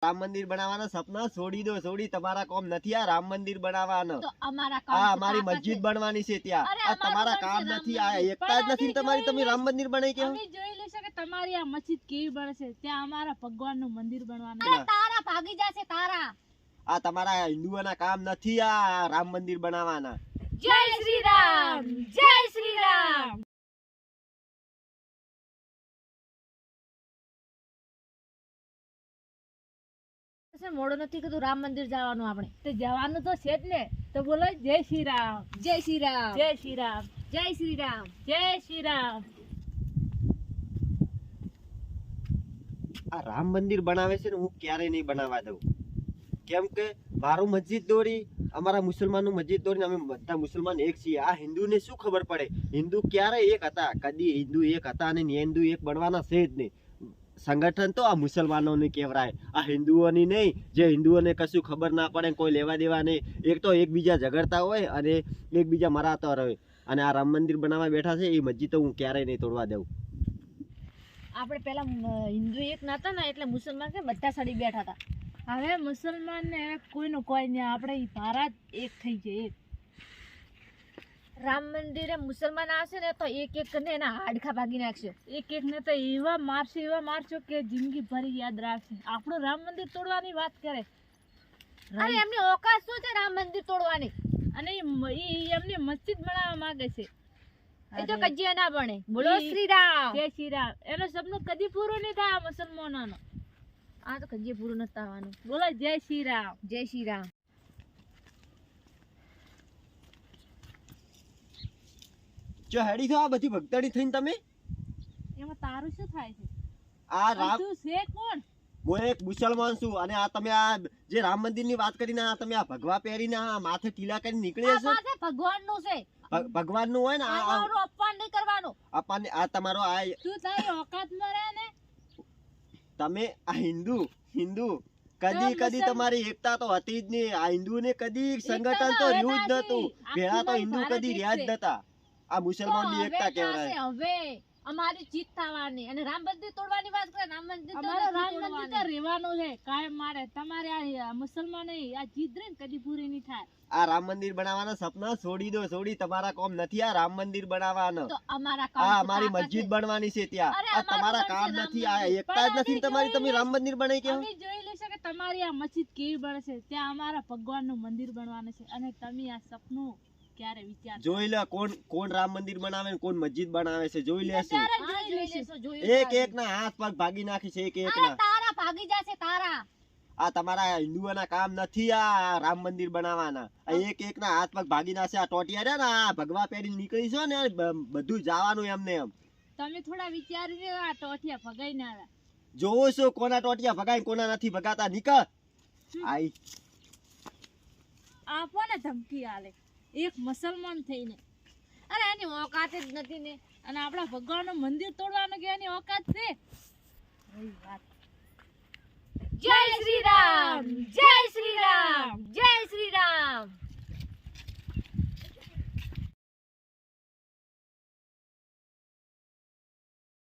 રામ મંદિર બનાવવાના સપના છોડી દો, છોડી તમારા કામ નથી આ રામ મંદિર બનાવવાનો. તો અમારા કામ આ અમારી મસ્જિદ બનવાની છે ત્યાં. આ તમારા કામ નથી, આ એકતા જ નથી તમારી. તમે રામ મંદિર બનાવી કેમ? અમે જોઈ લેશે કે તમારી આ મસ્જિદ કેવી બનશે, ત્યાં અમારા ભગવાનનું મંદિર બનવાનું. અરે તારા ભાગી જશે તારા. આ તમારા હિન્દુઓના કામ નથી આ રામ મંદિર બનાવવાના. જય શ્રી રામ, જય શ્રી રામ. મોડો નથી કીધું રામ મંદિર જવાનું, આપણે તો જવાનું તો છે જ ને. તો બોલો જય શ્રી રામ, જય શ્રી રામ, જય શ્રી રામ, જય શ્રી રામ, જય શ્રી રામ. આ રામ મંદિર બનાવે છે ને હું ક્યારેય નહીં બનાવવા દઉં. કેમ કે મારું મસ્જિદ દોરી, અમારા મુસલમાનનું મસ્જિદ દોરીને અમે બધા મુસલમાન એક છીએ. આ હિન્દુને શું ખબર પડે? હિન્દુ ક્યારે એક હતા? કદી હિન્દુ એક હતા અને હિન્દુ એક બનવાના છે જ નહીં. સંગઠન તો આ મુસલમાનોની કહેવાય, આ હિન્દુઓની નહીં. જે હિન્દુઓને કશું ખબર ના પડે, કોઈ લેવા દેવા નહીં. એક તો એકબીજા ઝઘડતા હોય અને એકબીજા મરાતા રહે. અને આ રામ મંદિર બનાવવા બેઠા છે એ મસ્જિદ તો હું ક્યારેય નહીં તોડવા દઉં. આપણે પેલા હિન્દુ એક નતા ને એટલે મુસલમાન કે બધા સડી બેઠા હતા. હવે મુસલમાન ને કોઈનું કોઈ નહીં, આપણે ભારત એક થઈ જાય. એક રામ મંદિરે મુસલમાન આવશે ને તો એક એક ને એના હાડખા ભાગી નાખશે. એક એક ને તો એવા મારશો કે જિંદગી ભરી યાદ રાખશે. આપણું રામ મંદિર તોડવાની વાત કરે. અરે એમની ઓકાત શું છે રામ મંદિર તોડવાની? અને એમની મસ્જિદ બનાવવા માંગે છે. એ તો કજિયા ના બને. બોલો શ્રી રામ, જય શ્રી રામ. એનો સપનું કદી પૂરું નહીં થાય મુસલમાનોનો. આ તો કજિયા પૂરું નથી થવાનું. બોલો જય શ્રી રામ, જય શ્રી રામ. જો હેડી થો આ બધી ભક્તડી થઈને તમે. એમાં તારું શું થાય છે? આ રામ, તું છે કોણ? હું એક મુસલમાન છું અને આ તમે આ જે રામ મંદિર ની વાત કરીને આ તમે આ ભગવા પહેરીને આ માથે ટીલા કરીને નીકળ્યા છો. આ ભગવાન નું છે. ભગવાન નું હોય ને આ અપમાન નહીં કરવાનું. અપમાન આ તમારો આ તું તારી ઓકાત માં રહે ને. તમે આ હિન્દુ કદી તમારી એકતા તો હતી જ નહીં. આ હિન્દુ ને કદી સંગઠન તો રહ્યું જ નતું. ભેળા તો હિન્દુ કદી રહ્યા જ નતા. આ મુસલમાન ની એકતા કહેવાય. હવે અમારી જીત થવાની અને રામ મંદિર તોડવાની વાત કરે. રામ મંદિર તો રહેવાનું છે કાયમ મારે. તમારે આ મુસલમાન આ જીત રે કદી પૂરી નહીં થાય. આ રામ મંદિર બનાવવાના સપના છોડી દો, છોડી. તમારા કામ નથી આ રામ મંદિર બનાવવાનો. તો અમારા કામ આ અમારી મસ્જિદ બનવાની છે ત્યાં. આ તમારા કામ નથી, આ એકતા જ નથી તમારી. તમે રામ મંદિર બનાવી કેમ? અમે જોઈ લેશે કે તમારી આ મસ્જિદ કેવી બનશે, ત્યાં અમારા ભગવાનનું મંદિર બનવાનું છે. અને તમે આ સપનું ક્યારે વિચાર જોઈ લે કોણ રામ મંદિર બનાવે ને કોણ મસ્જિદ બનાવે છે. જોઈ લેશું. એક એક ના હાથ પગ ભાગી નાખી છે. એક એક ના તારા ભાગી જશે તારા. આ તમારા હિન્દુઓના કામ નથી આ રામ મંદિર બનાવવાના. આ એક એક ના હાથ પગ ભાગી નાખશે. આ ટોટિયા રહ્યા ને આ ભગવા પહેરી નીકળી છો ને બધું જવાનું એમને એમ. તમે થોડા વિચારી આ ટોટિયા ભગાઈ ના આવ્યા. જોવો છો કોના ટોટિયા ભગાય કોના નથી ભગાતા. નીકળ આઈ આપો ને ધમકી આલે એક મુસલમાન થઈને. અરે એની ઓકાત જ નથી ને. અને આપણા ભગવાનનું મંદિર તોડવાનું કે એની ઓકાત છે? જય શ્રી રામ, જય